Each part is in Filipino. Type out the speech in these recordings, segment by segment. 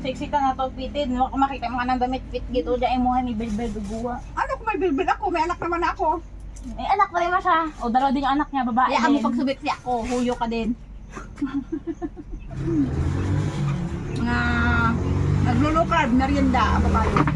Sexy ka na to, pitin. Makita mo ka ng damit fit gito. Diyan mo may bilbil duguwa. Ano kung may bilbil ako? May anak naman ako. May anak pa rin mo siya. O, dalawa din yung anak niya, babae Kaya din. mo pag subiksi ako, huyo ka din. Nga, naglulukad, merienda, ako tayo.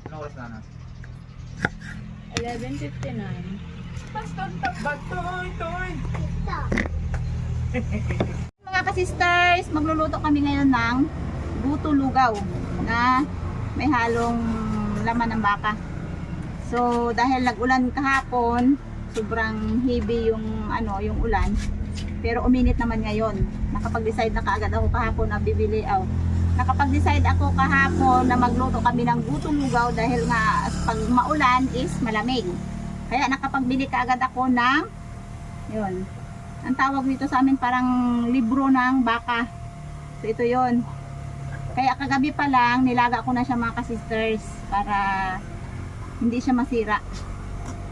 Anong oras na na? 11:59. Mga ka-sisters, magluluto kami ngayon ng buto lugaw na may halong laman ng baka. So, dahil nag-ulan kahapon, sobrang heavy yung yung ulan. Pero uminit naman ngayon. Nakapag-decide na kaagad ako kahapon na bibili Nakapag-decide ako kahapon na magluto kami ng buto lugaw dahil nga pag maulan is malamig. Kaya nakapagbili kaagad ako ng yun. Ang tawag nito sa amin parang libro ng baka. So ito yun. Kaya kagabi pa lang nilaga ko na siya mga ka-sisters para hindi siya masira.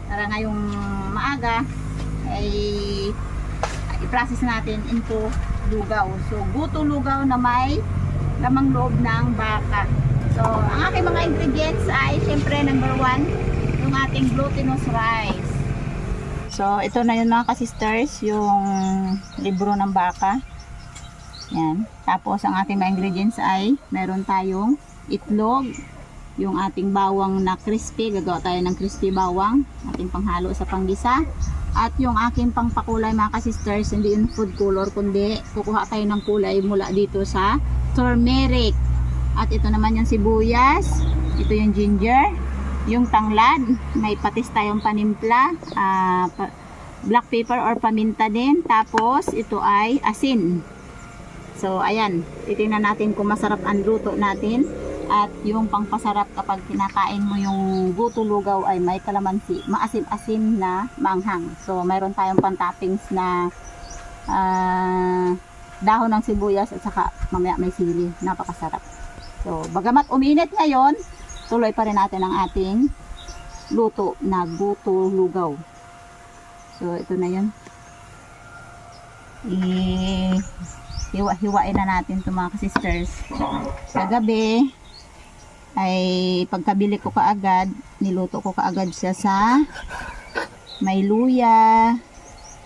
Para ngayong maaga ay i-process natin into lugaw. So buto lugaw na may lamang loob ng baka. So ang aking mga ingredients ay syempre number 1 yung ating glutinous rice. So, ito na yun mga ka-sisters, yung libro ng baka. Yan. Tapos, ang ating mga ingredients ay, meron tayong itlog, yung ating bawang na crispy, gagawa tayo ng crispy bawang, ating panghalo sa panggisa, at yung aking pangpakulay mga ka-sisters, hindi yung food color, kundi kukuha tayo ng kulay mula dito sa turmeric. At ito naman yung sibuyas, ito yung ginger, yung tanglad, may patis tayong panimpla, black pepper or paminta din. Tapos ito ay asin. So ayan, titingnan natin kung masarap ang luto natin. At yung pangpasarap kapag kinakain mo yung buto lugaw ay may kalamansi, maasim-asim na maanghang. So mayroon tayong pantoppings na dahon ng sibuyas at saka mamaya may sili. Napakasarap. So bagamat uminit ngayon, tuloy pa rin natin ang ating luto na buto lugaw. So, ito na yun. Hiwa-hiwain na natin ito mga ka-sisters. Kagabi, ay pagkabili ko kaagad, niluto ko kaagad siya sa may luya,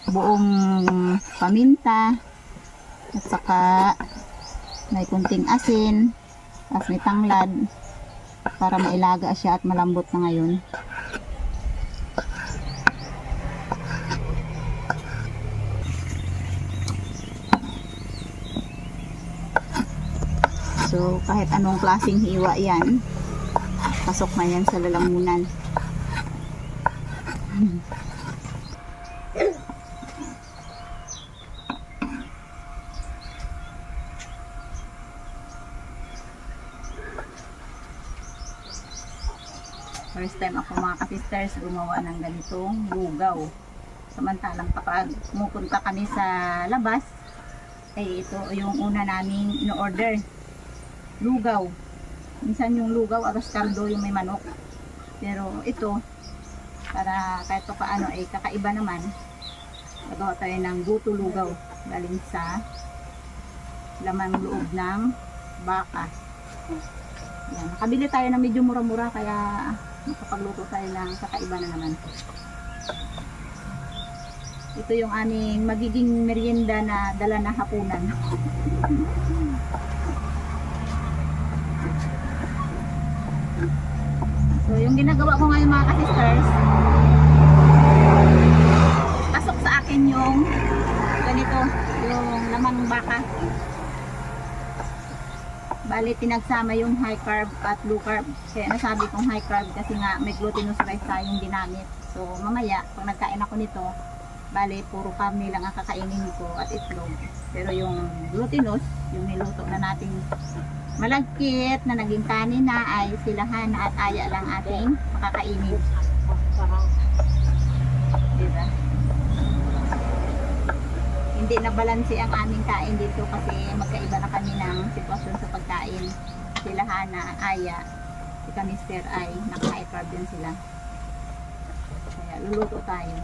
buong paminta, at saka may kunting asin, at may tanglad, para mailaga siya at malambot na ngayon. So kahit anong klaseng hiwa yan, pasok na yan sa lalamunan. First time ako mga ka-sisters gumawa ng ganitong lugaw. Samantalang kapag pumupunta kami sa labas, ay ito yung una namin in-order. Lugaw. Minsan yung lugaw, aros kaldo yung may manok. Pero ito, para kahit pa paano ay kakaiba naman, gagawa tayo ng buto lugaw galing sa lamang loob ng baka. Yan. Nakabili tayo ng medyo mura-mura kaya makapagluto tayo ng kakaiba na naman. Ito yung aming magiging merienda na dala na hapunan. So yung ginagawa ko ngayon mga ka-sisters, pasok sa akin yung ganito, yung lamang baka. Bali, pinagsama yung high carb at low carb. Kaya nasabi kong high carb kasi nga may glutinous rice tayong ginamit. So, mamaya, pag nagkain ako nito, bali, puro carb lang ang kakainin ko at itlog. Pero yung glutinous, yung niluto na nating malagkit na naging kanin na ay silahan at aya lang ating makakainin. Diba? Hindi na balanse ang aming kain dito kasi magkaiba na kami ng sitwasyon sa pagkain. Sila Hana, Aya, si Kamister ay naka-high carb din sila. Kaya luluto tayo.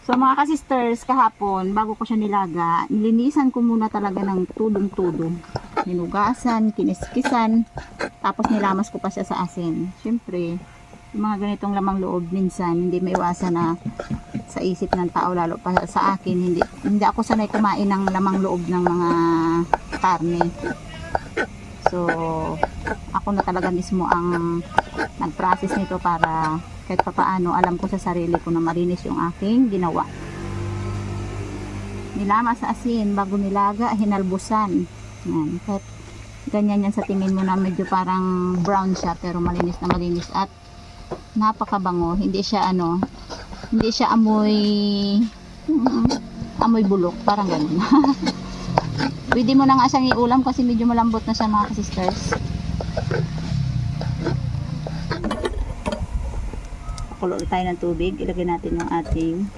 So mga kasisters, kahapon, bago ko siya nilaga, nilinisan ko muna talaga ng tudong-tudo. Hinugasan, kiniskisan, tapos nilamas ko pa siya sa asin. Siyempre, yung mga ganitong lamang loob minsan, hindi maiwasan na sa isip ng tao, lalo pa sa akin, hindi ako sanay kumain ng lamang loob ng mga karne. So, ako na talaga mismo ang nag-process nito para kahit papaano alam ko sa sarili ko na marinis yung aking ginawa. Nilama sa asin bago nilaga, hinalbusan. Yan, kahit ganyan yan sa tingin mo na medyo parang brown siya pero malinis na malinis at napakabango. Hindi siya amoy bulok, parang ganun. Pwede mo na nga siyang iulam kasi medyo malambot na siya mga sisters. Pakulo tayo ng tubig, ilagay natin yung ating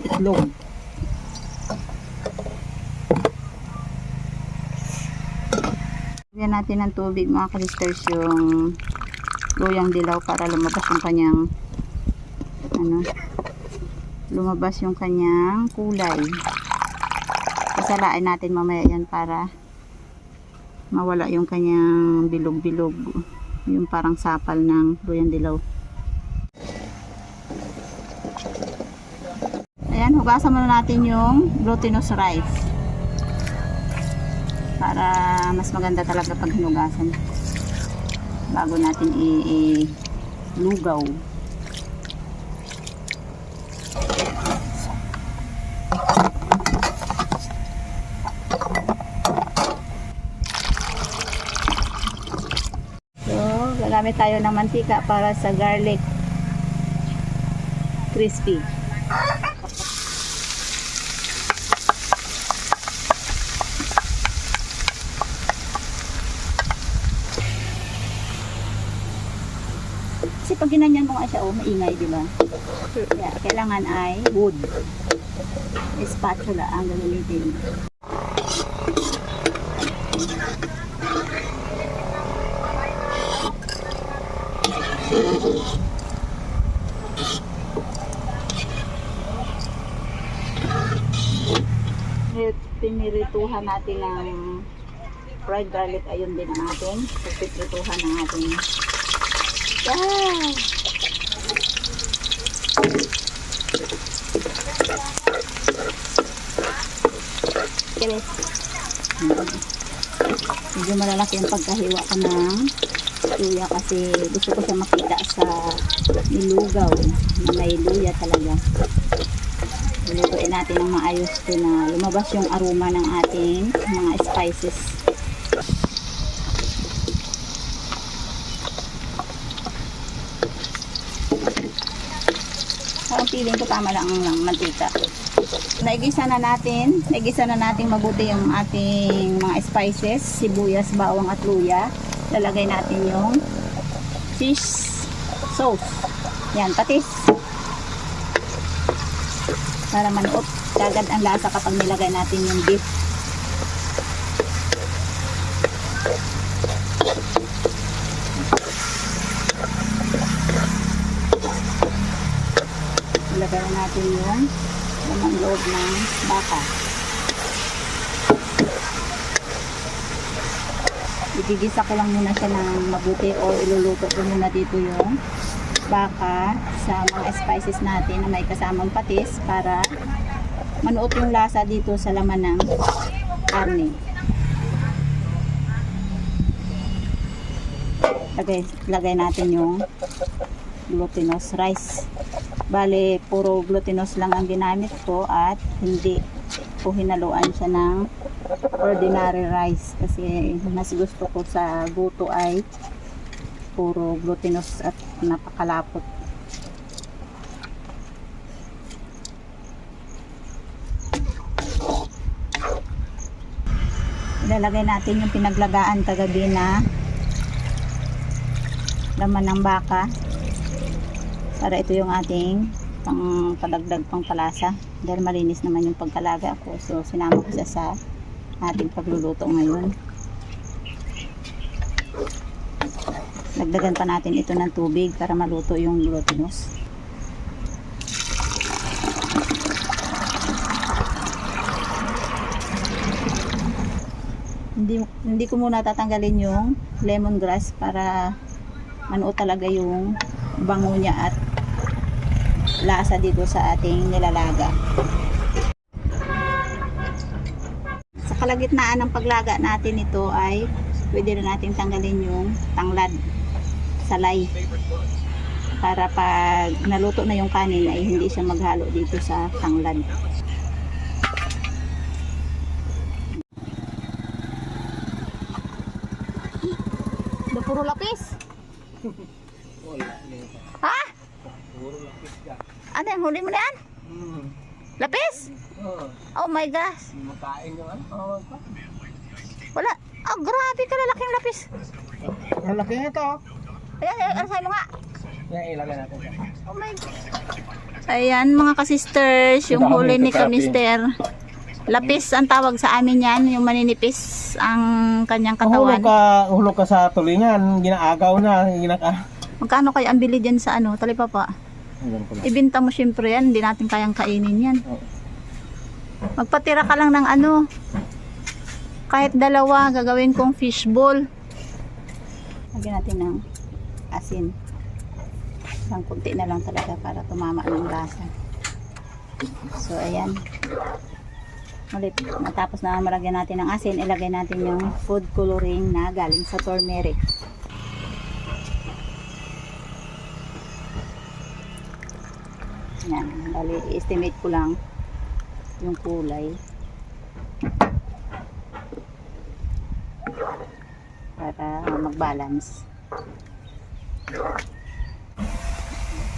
itlog. Ilagay natin ng tubig mga sisters yung luyang dilaw para lumabas yung kanyang lumabas yung kanyang kulay. Sasalain natin mamaya yan para mawala yung kanyang bilog-bilog, yung parang sapal ng luyang dilaw. Ayan, hugasan muna natin yung glutinous rice para mas maganda talaga pag hinugasan bago natin i-lugaw. Gagamit tayo ng mantika para sa garlic crispy. Kasi pag ginanyan mo nga siya, maingay, di ba? Kaya kailangan ay wood. Spatula ang gagamitin. Pinirituhan natin ng fried garlic, ayun din ang ating pagpiprituhan ng ating medyo malalaki ang pagkahiwa ko ng luya kasi gusto ko siya makita sa nilugaw na may luya talaga. Lutuin natin ng maayos ko na lumabas yung aroma ng ating mga spices. Parang feeling ko tama lang ang mantika. Naigisa na natin mabuti yung ating mga spices, sibuyas, bawang at luya. Lalagay natin yung fish sauce. Yan, patis. Para manuot kagad ang lasa kapag nilagay natin yung beef. Ilagay natin yung lamang loob ng baka. Igigisa ko lang muna siya ng mabuti o iluluto ko muna dito yung baka sa mga spices natin na may kasamang patis para manuot yung lasa dito sa laman ng karne. Lagay natin yung glutinous rice. Bale, puro glutinous lang ang ginamit ko at hindi ko hinaluan siya ng ordinary rice kasi mas gusto ko sa guto ay puro glutinous at napakalapot. Ilalagay natin yung pinaglagaan kagabi na laman ng baka para ito yung ating pang padagdag pang palasa dahil malinis naman yung pagkalaga ko, so sinama ko siya sa ating pagluluto ngayon. Dagdagan pa natin ito ng tubig para maluto yung glutinous. Hindi ko muna tatanggalin yung lemongrass para manuo talaga yung bango niya at lasa dito sa ating nilalaga. Sa kalagitnaan ng paglaga natin ito ay pwede rin natin tanggalin yung tanglad, salay, para pag naluto na yung kanin ay hindi siya maghalo dito sa tanglad. Puro lapis. Ha? Puro lapis ka. Ano yung huli mo na yan? Lapis? Oh my gosh. Makain yung ano? Wala. Oh, grabe ka lalaking lapis. Ang laki na ito. Ayan, ano sa'yo mo nga? Yan, ilagay natin siya. Oh my God. Ayan mga kasisters, yung huli ni Kamister. Lapis ang tawag sa amin yan, yung maninipis ang kanyang katawan. Hulog ka sa tulingan, ginaagaw na, Magkano kayo ang bili dyan sa ano, talipapa? Ibinta mo syempre yan, hindi natin kayang kainin yan. Magpatira ka lang ng ano, kahit dalawa, gagawin kong fishball. Lagyan natin ng asin. Isang kunti na lang talaga para tumama ng lasa. So ayan. Ulit, matapos na malagyan natin ng asin, ilagay natin yung food coloring na galing sa turmeric. Yan, bali, i-estimate ko lang yung kulay para mag-balance.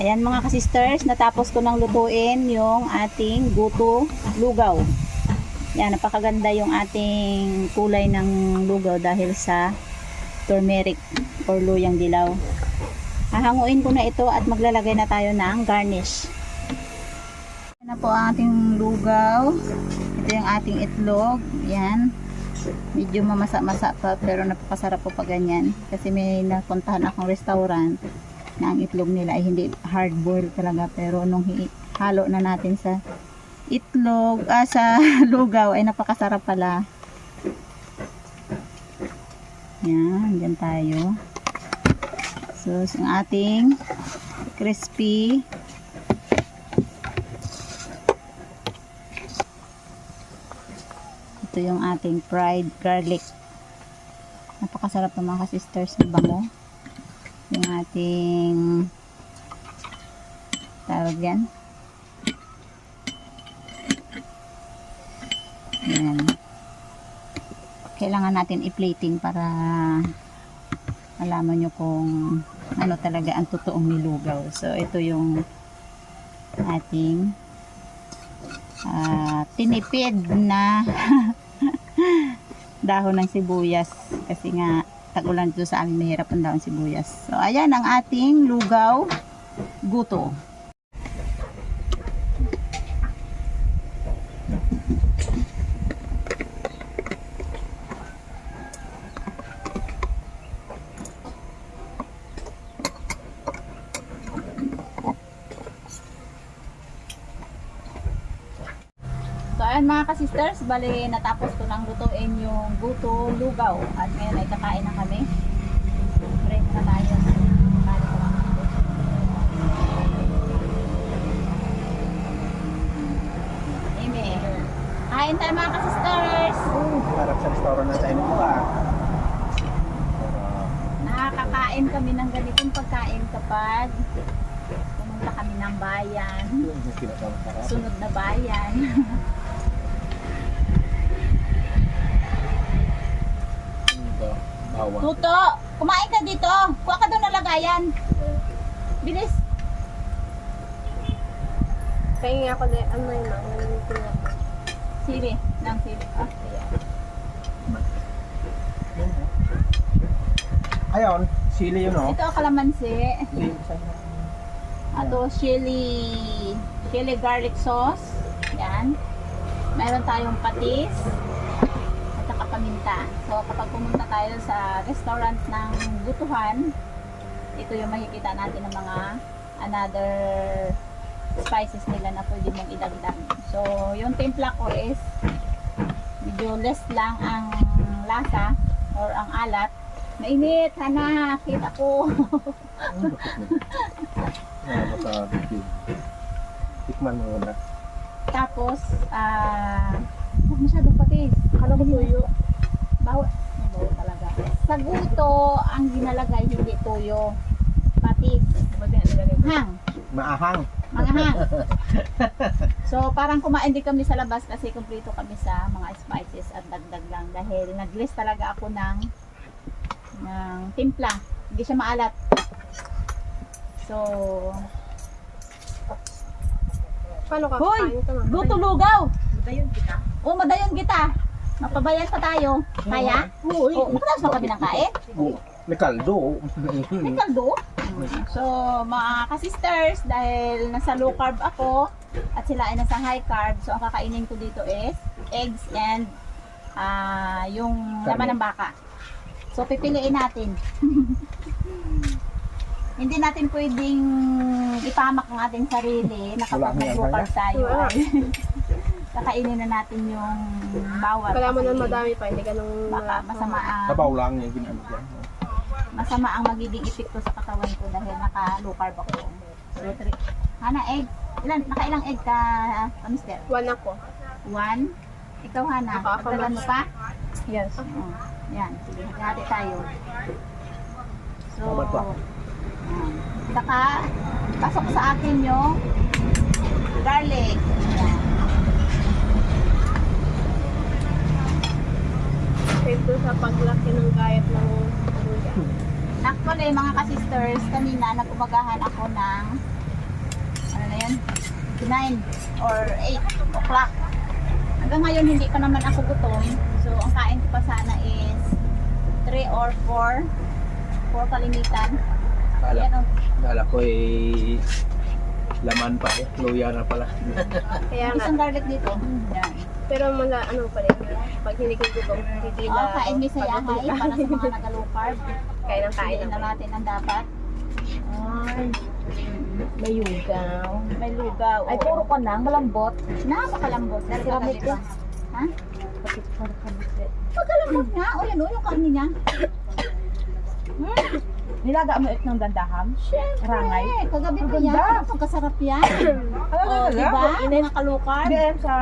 Ayan mga kasisters, natapos ko nang lutuin yung ating guto lugaw. Yan, napakaganda yung ating kulay ng lugaw dahil sa turmeric or luyang dilaw. Hahanguin ko na ito at maglalagay na tayo ng garnish. Yan na po ang ating lugaw. Ito yung ating itlog. Yan. Medyo mamasa-masa pa pero napakasarap po pa ganyan. Kasi may napuntahan akong restaurant na ang itlog nila ay hindi hard boil talaga. Pero nung halo na natin sa itlog, sa lugaw ay napakasarap pala. Yan, dyan tayo. So, yung ating crispy ito yung ating fried garlic. Napakasarap ng mga sisters na bango. Yung ating tawag yan. Yan. Kailangan natin i-plating para malaman nyo kung ano talaga ang totoong nilugaw. So, ito yung ating tinipid na dahon ng sibuyas. Kasi nga, tag-ulan dito sa amin, mahirap ang dahon sibuyas. So, ayan ang ating lugaw guto. So ayan mga kasisters, bali natapos ko nang lutuin yung guto lugaw at ngayon ay kakain na kami. Break na tayo. Amen. Kain tayo mga kasisters. Harap sa restaurant na tayo nito ah. Nakakakain kami ng ganitong pagkain kapag pumunta kami ng bayan. Sunod na bayan. Awa. Tuto, kumain ka dito. Kuha ka doon na lagayan. Bilis. Kaya nga ako din, ano yun, Sili. Nang sili. Ah, ayan. Ayun, sili yun oh. Ito kalamansi. Hindi, sa'yo. Ato chili garlic sauce. Yan. Meron tayong patis at saka paminta. So kapag pumunta tayo sa restaurant ng Gutuhan, ito yung makikita natin ng mga another spices nila na pwede mong idagdag. So yung timpla ko is medyo less lang ang lasa or ang alat. Mainit, Hana, kita ko. Ano sa bibig? Tikman mo na. Tapos, huwag masyadong patis. Akala ko tuyo. Bawal. Bawal talaga. Sa guto, ang ginalagay hindi tuyo. Patis. Hang. Maahang. Mga hang. So, parang kumain din kami sa labas kasi kumpleto kami sa mga spices at dagdag lang. Dahil nag-list talaga ako ng timpla. Hindi siya maalat. So, Paano ka? hoy! Guto lugaw! Madayon kita. O, madayon kita. Mapabayan pa tayo. Kaya? Oo. Matapos na kami ng kain. May kaldo. May kaldo. So, mga ka-sisters, dahil nasa low carb ako at sila ay nasa high carb, so ang kakainin ko dito is eggs and yung laman ng baka. So, pipiliin natin. Hindi natin pwedeng ipamak ang ating sarili na kapag nag-low carb tayo ay kakainin na natin yung bawal. Kaya mo Kasi nang madami pa, hindi ka nung... baka masama ang Sabaw lang yung ginano dyan. masama ang magiging epekto sa katawan ko dahil naka-low carb ako. So, Hana, egg. Nakailang egg ka, mister? One ako. One. Ikaw, Hana. Ako, Pagdagan mo pa? Yes. Yan. Sige, hati tayo. So, Tama pa. saka, pasok sa akin yung garlic. Yan. Ito sa paglaki ng gayat ng luya. Actually, mga ka-sisters, kanina nag-umagahan ako ng ano na yun? 9 or 8 o'clock. Hanggang ngayon hindi pa naman ako gutom. So, ang kain ko pa sana is 3 or 4 kalimitan. Yan, oh. Kala ko laman pa eh. Luya na pala. Kaya nga. Isang garlic dito. Yan. Pero ano pa rin, pag hindi ko gutom, hindi Oh, kain mi sa yahay para sa mga nag-low carb. Kaya ng kain Kain na natin ang dapat. Ay, may yugaw. May lugaw. Ay, puro ka nang malambot. Napakalambot. Nagamit ko. Ha? Pagkalambot nga. O yan o, yung karni niya. Nilaga mo ng dandaham? Siyempre. Rangay? Kagabi pa yan. Ano kasarap yan? O, diba? Mga kalukar. sa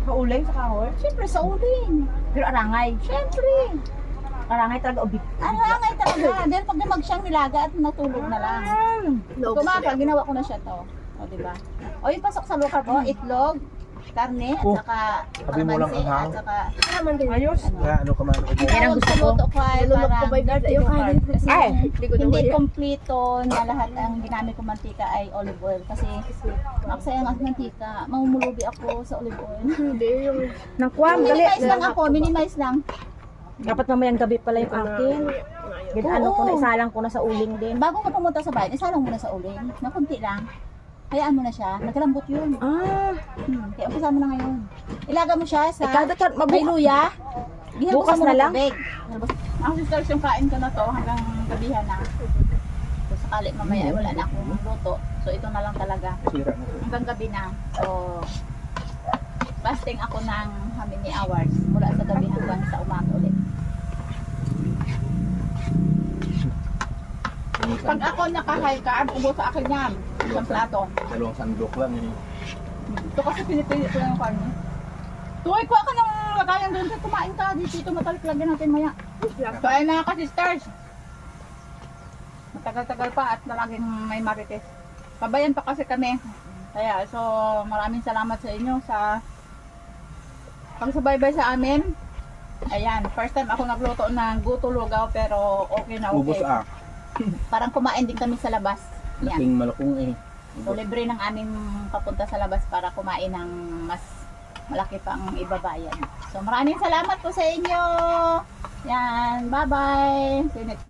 kauling, sa kahor. Siyempre, sa uling. Pero arangay. Siyempre. Arangay talaga o bit. Ang langay talaga. Dahil pag namag siyang nilaga at natulog na lang. Kumaka, ginawa ko na siya to. O, diba? O, yung pasok sa lukar po, itlog, karne, at Oh, saka sabi mo lang kalamansi, anghang. at saka Ayos. Kaya ano ka man. ang Yan ang tawag gusto sa ko. luto ko ay Nilulok ko parang ba yung dirty yung low carb. kanin? Kasi Ay, hindi ko hindi naman. kompleto na lahat ang ginamit ko mantika ay olive oil. Kasi maksayang ang mantika, mamumulubi ako sa olive oil. Hindi yung... Nang kwam, dali. Minimize lang ako, minimize lang. Dapat mamayang gabi pala yung akin. Ano ko na, isalang ko na sa uling din. Bago ka pumunta sa bayan, isalang mo na sa uling. Na kunti lang. Hayaan mo na siya. Nagkalambot yun. Kaya umpisa mo na ngayon. Ilaga mo siya sa Ikadakat, may luya. Gihabusan Bukas mo na ng lang? tubig. Ang sisters, yung kain ko na to hanggang gabihan na. So sakali mamaya ay wala na akong luto. So ito na lang talaga. Sira na. Hanggang gabi na. So fasting ako ng how many hours mula sa gabi hanggang sa umaga ulit. Pag ako naka-high carb, ubos sa akin yan. Isang plato. Dalawang sandok lang eh. Ito kasi pinipili ko lang yung karne. Tuway, kuha ka ng lagayan doon. Kumain ka. Dito matalik-lagyan natin maya. So ayun na ka-sisters. Matagal-tagal pa at laging may marites. Pabayan pa kasi kami. Kaya so maraming salamat sa inyo sa pagsubaybay sa amin. Ayan, first time ako nagluto ng guto lugaw pero okay na Ubus okay. Parang kumain din kami sa labas. Yan. Laking malakong eh. So libre ng aming papunta sa labas para kumain ng mas malaki pang ibabayan. So maraming salamat po sa inyo. Yan, bye-bye. See you next